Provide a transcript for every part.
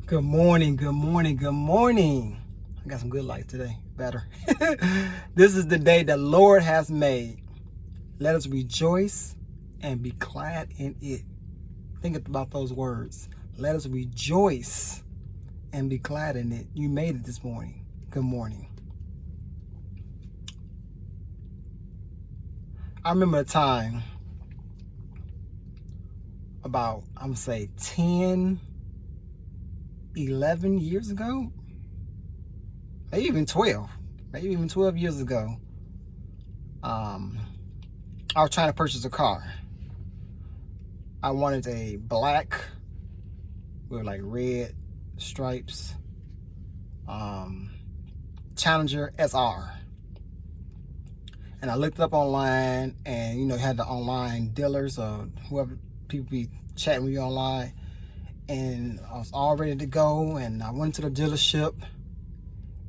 Good morning, good morning, good morning. I got some good lights today. Better. This is the day the Lord has made. Let us rejoice and be glad in it. Think about those words. Let us rejoice and be glad in it. You made it this morning. Good morning. I remember a time about, I'm going to say 10, 11 years ago. Maybe even 12 years ago. I was trying to purchase a car. I wanted a black with like red stripes Challenger SR. And I looked it up online, and you had the online dealers or whoever people be chatting with you online. And I was all ready to go, and I went to the dealership,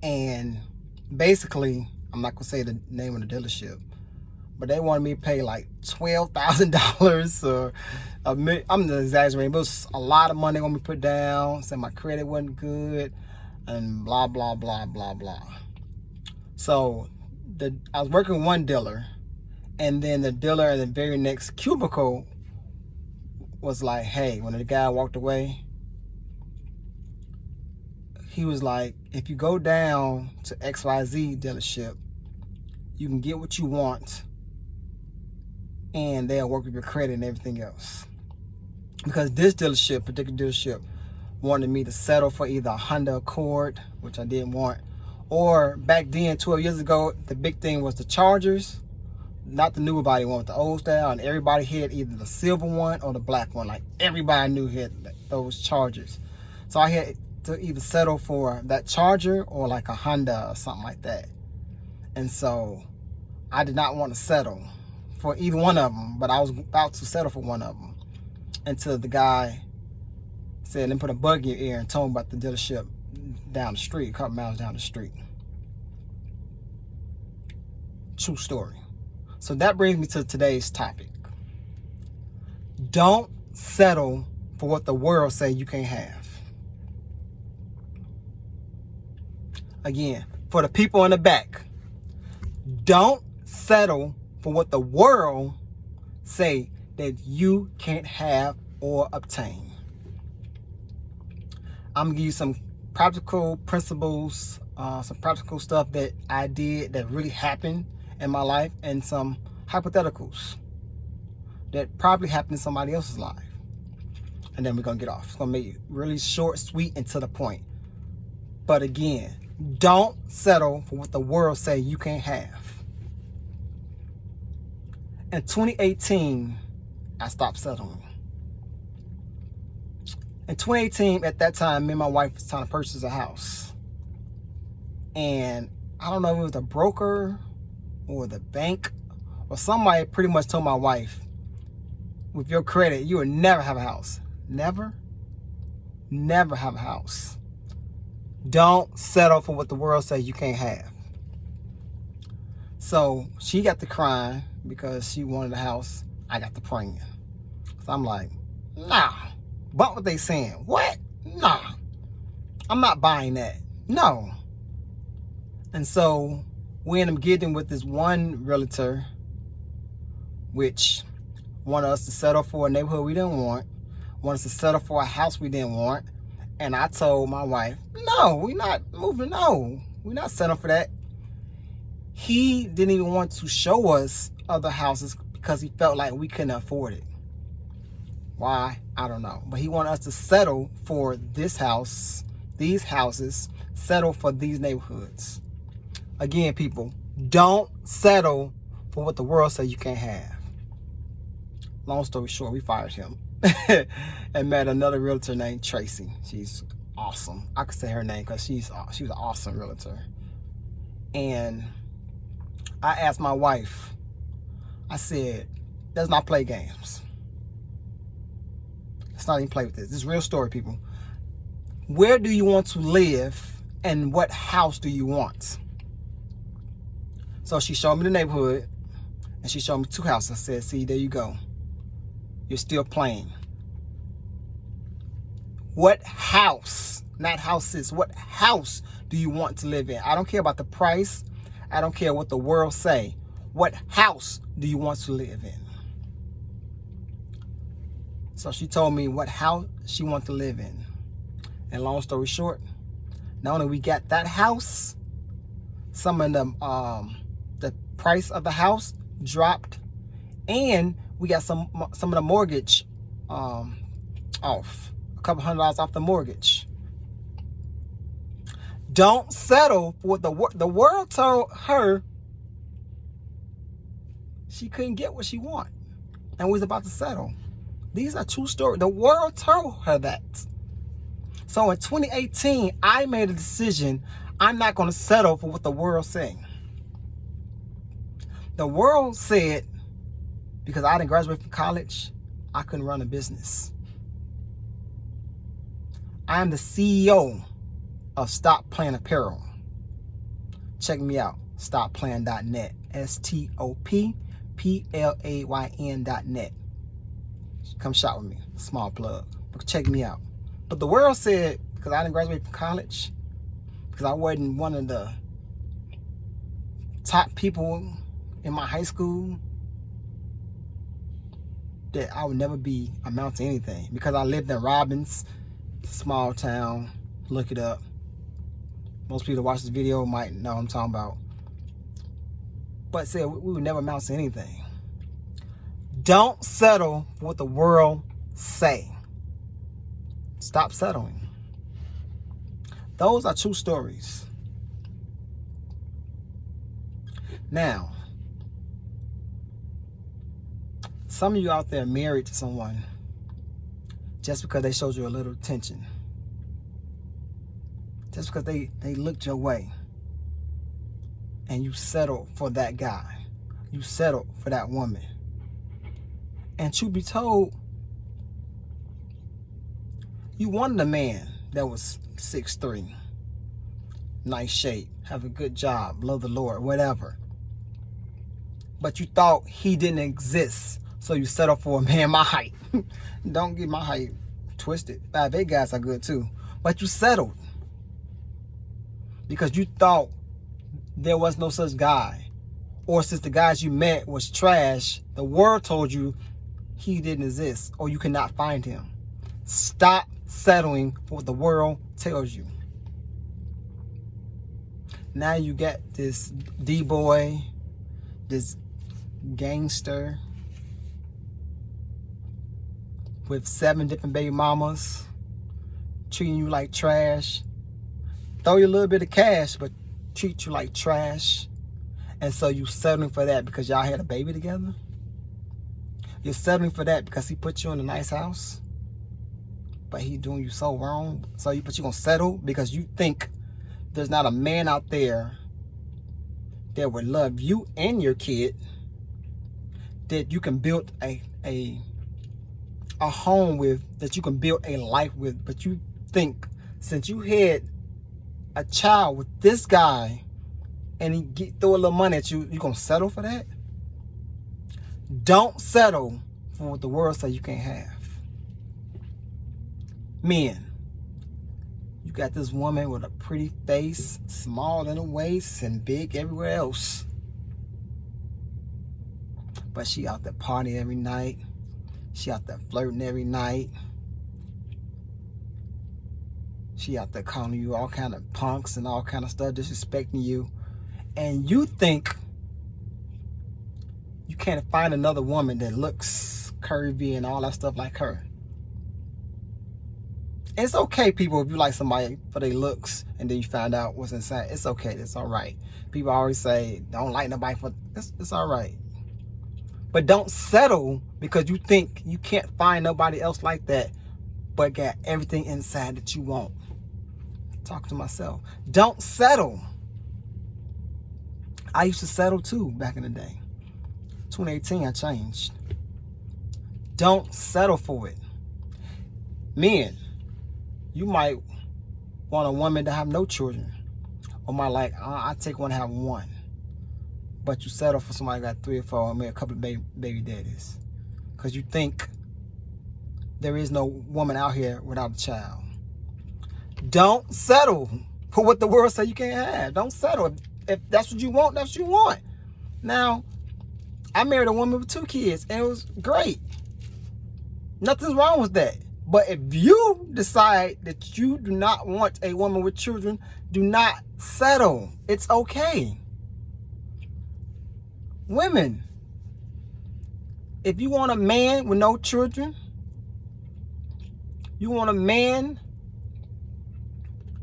and basically, I'm not gonna say the name of the dealership, but they wanted me to pay like $12,000 or I'm not exaggerating, but it was a lot of money they want me to put down, said my credit wasn't good, and blah, blah, blah, blah, blah. So I was working with one dealer, and then the dealer in the very next cubicle was like, hey, when the guy walked away, he was like, if you go down to XYZ dealership, you can get what you want, and they'll work with your credit and everything else. Because this particular dealership, wanted me to settle for either a Honda Accord, which I didn't want, or back then, 12 years ago, the big thing was the Chargers, not the newer body one, with the old style, and everybody had either the silver one or the black one. Like everybody knew had those Chargers. So I had to either settle for that Charger or like a Honda or something like that. And so I did not want to settle for either one of them, but I was about to settle for one of them until the guy said, let me put a bug in your ear, and told me about the dealership down the street, a couple miles down the street. True story. So that brings me to today's topic. Don't settle for what the world say you can't have. Again, for the people in the back, don't settle for what the world say that you can't have or obtain. I'm gonna give you some practical principles, some practical stuff that I did that really happened in my life, and some hypotheticals that probably happened in somebody else's life. And then we're gonna get off. It's gonna make it really short, sweet, and to the point. But again, don't settle for what the world say you can't have. In 2018, I stopped settling. In 2018, at that time, me and my wife was trying to purchase a house. And I don't know if it was the broker or the bank or somebody pretty much told my wife, with your credit, you will never have a house. Never have a house. Don't settle for what the world says you can't have. So she got to crying because she wanted a house. I got to praying. So I'm like, nah. But what they saying? What? Nah. I'm not buying that. No. And so we ended up getting with this one realtor, which wanted us to settle for a neighborhood we didn't want, wanted us to settle for a house we didn't want. And I told my wife, no, we're not moving. No, we're not settling for that. He didn't even want to show us other houses because he felt like we couldn't afford it. Why? I don't know. But he wanted us to settle for this house, these houses, settle for these neighborhoods. Again, people, don't settle for what the world says you can't have. Long story short, we fired him and met another realtor named Tracy. She's awesome. I could say her name because she was an awesome realtor. And I asked my wife, I said, let's not play games. Let's not even play with this. This is a real story, people. Where do you want to live, and what house do you want? So she showed me the neighborhood, and she showed me two houses. I said, see, there you go. You're still playing. What house not houses. What house do you want to live in? I don't care about the price. I don't care what the world say. What house do you want to live in? So she told me what house she wants to live in. And long story short, not only we got that house, some of the price of the house dropped, and we got some of the mortgage off, a couple $100 off the mortgage. Don't settle for what the world told her she couldn't get what she want and was about to settle. These are true stories. The world told her that. So in 2018, I made a decision. I'm not going to settle for what the world's saying. The world said, because I didn't graduate from college, I couldn't run a business. I am the CEO of Stop Playing Apparel. Check me out, stopplaying.net. STOPPLAYN.net. Come shop with me. Small plug. But check me out. But the world said, because I didn't graduate from college, because I wasn't one of the top people in my high school, that I would never amount to anything. Because I lived in Robbins, small town. Look it up. Most people that watch this video might know what I'm talking about. But said we would never amount to anything. Don't settle for what the world say. Stop settling. Those are true stories. Now, some of you out there married to someone just because they showed you a little attention. Just because they looked your way. And you settled for that guy. You settled for that woman. And truth be told, you wanted a man that was 6'3", nice shape, have a good job, love the Lord, whatever. But you thought he didn't exist, so you settled for a man my height. Don't get my height twisted. 5'8" guys are good too. But you settled because you thought there was no such guy. Or since the guys you met was trash, the world told you he didn't exist or you could not find him. Stop settling for what the world tells you. Now you got this D-boy, this gangster with 7 different baby mamas, treating you like trash. Throw you a little bit of cash, but treat you like trash. And so you settling for that because y'all had a baby together? You're settling for that because he put you in a nice house? But he doing you so wrong? So you gonna settle because you think there's not a man out there that would love you and your kid, that you can build a home with, that you can build a life with, but you think since you had a child with this guy and he throw a little money at you, you gonna settle for that? Don't settle for what the world say you can't have. Men, you got this woman with a pretty face, small in the waist and big everywhere else. But she out there partying every night. She out there flirting every night. She out there calling you all kind of punks and all kind of stuff, disrespecting you. And you think you can't find another woman that looks curvy and all that stuff like her. It's okay, people, if you like somebody for their looks and then you find out what's inside. It's okay. It's all right. People always say, don't like nobody for... It's all right. But don't settle because you think you can't find nobody else like that but got everything inside that you want. Talk to myself. Don't settle. I used to settle too back in the day. 2018, I changed. Don't settle for it. Men, you might want a woman to have no children. Or might like, I take one to have one. But you settle for somebody that got 3 or 4, or maybe a couple of baby daddies. Because you think there is no woman out here without a child. Don't settle for what the world says you can't have. Don't settle. If that's what you want, that's what you want. Now, I married a woman with 2 kids, and it was great. Nothing's wrong with that. But if you decide that you do not want a woman with children, do not settle. It's okay. Women, if you want a man with no children, you want a man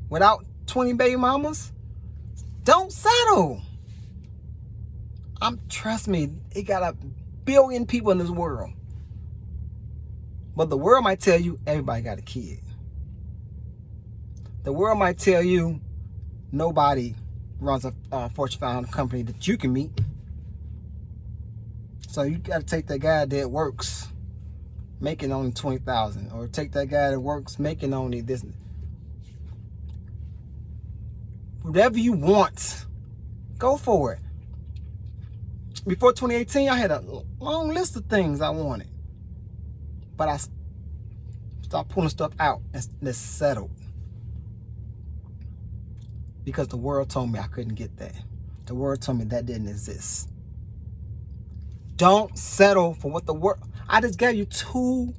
without 20 baby mamas, don't settle. Trust me, it got 1 billion people in this world. But the world might tell you everybody got a kid. The world might tell you nobody runs a Fortune 500 company that you can meet. So you got to take that guy that works making only 20,000, or take that guy that works making only this. Whatever you want, go for it. Before 2018, I had a long list of things I wanted, but I stopped pulling stuff out and settled because the world told me I couldn't get that. The world told me that didn't exist. Don't settle for what the world. I just gave you 2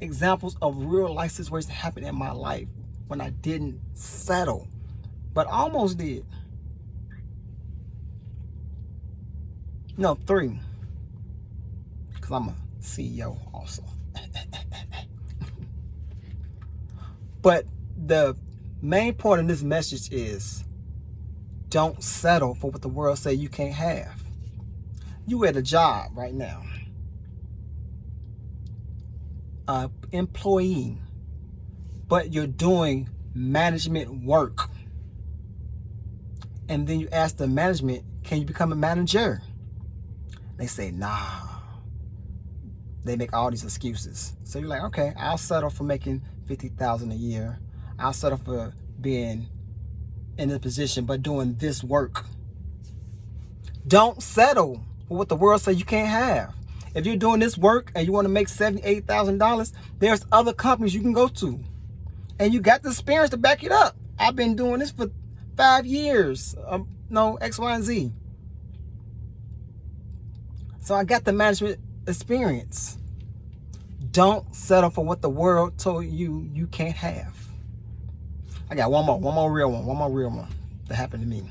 examples of real life situations that happened in my life when I didn't settle, but almost did. No, 3, because I'm a CEO also. But the main point of this message is don't settle for what the world say you can't have. You at a job right now, employee, but you're doing management work. And then you ask the management, can you become a manager? They say, nah. They make all these excuses. So you're like, okay, I'll settle for making $50,000 a year. I'll settle for being in this position, but doing this work. Don't settle for what the world says you can't have. If you're doing this work and you want to make $70,000, $80,000, there's other companies you can go to. And you got the experience to back it up. I've been doing this for 5 years. X, Y, and Z. So I got the management experience. Don't settle for what the world told you you can't have. I got one more real one that happened to me.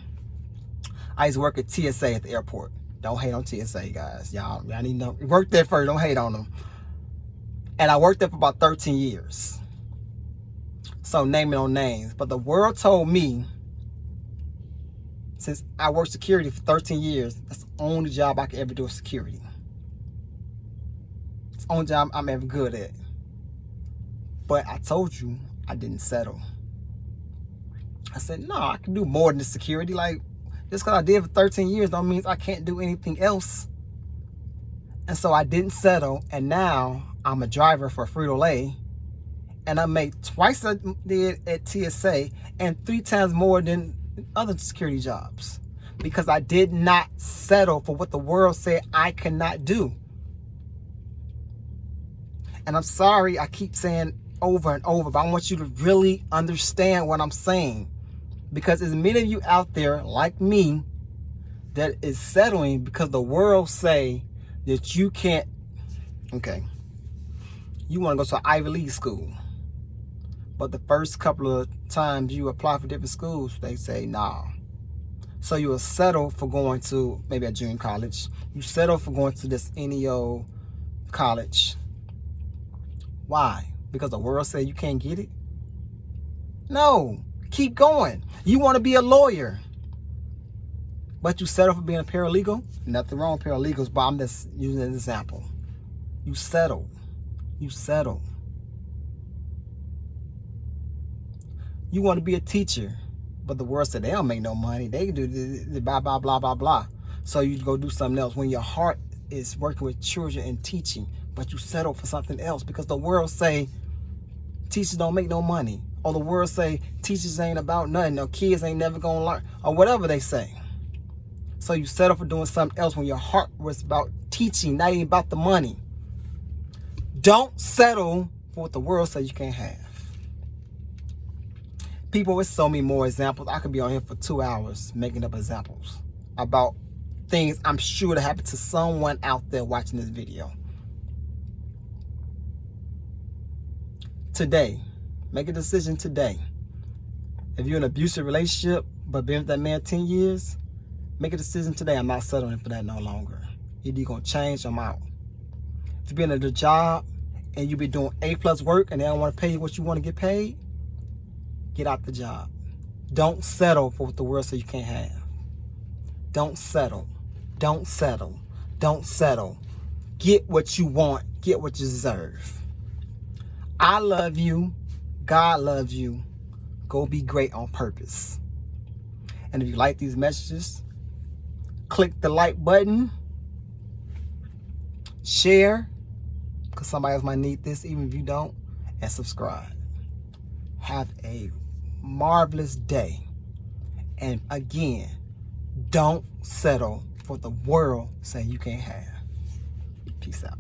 I used to work at TSA at the airport. Don't hate on TSA, guys. Y'all need to work there first. Don't hate on them. And I worked there for about 13 years. So naming no names. But the world told me, since I worked security for 13 years, that's the only job I could ever do is security. It's the only job I'm ever good at. But I told you I didn't settle. I said, no, I can do more than the security. Like, just because I did for 13 years don't mean I can't do anything else. And so I didn't settle. And now I'm a driver for Frito-Lay. And I make twice I did at TSA and 3 times more than other security jobs. Because I did not settle for what the world said I cannot do. And I'm sorry I keep saying over and over, but I want you to really understand what I'm saying. Because there's many of you out there like me that is settling because the world say that you can't. Okay, you want to go to an Ivy League school, but the first couple of times you apply for different schools, they say nah. So you will settle for going to maybe a junior college. You settle for going to this any old college. Why? Because the world said you can't get it? No. Keep going. You want to be a lawyer, but you settle for being a paralegal? Nothing wrong with paralegals, but I'm just using an example. You settle. You settle. You want to be a teacher, but the world said they don't make no money. They do the blah, blah, blah, blah, blah. So you go do something else when your heart is working with children and teaching, but you settle for something else because the world say teachers don't make no money. Or the world say teachers ain't about nothing, or kids ain't never gonna learn, or whatever they say. So you settle for doing something else when your heart was about teaching, not even about the money. Don't settle for what the world says you can't have. People, with so many more examples. I could be on here for 2 hours making up examples about things I'm sure that happened to someone out there watching this video. Today, make a decision today. If you're in an abusive relationship but been with that man 10 years, make a decision today. I'm not settling for that no longer. Either you're going to change or I'm out. If you've been at a job and you be doing A+ work and they don't want to pay you what you want to get paid, get out the job. Don't settle for what the world says you can't have. Don't settle. Don't settle. Don't settle. Get what you want. Get what you deserve. I love you. God loves you. Go be great on purpose. And if you like these messages, click the like button. Share, because somebody else might need this, even if you don't. And subscribe. Have a marvelous day. And again, don't settle for the world saying you can't have. Peace out.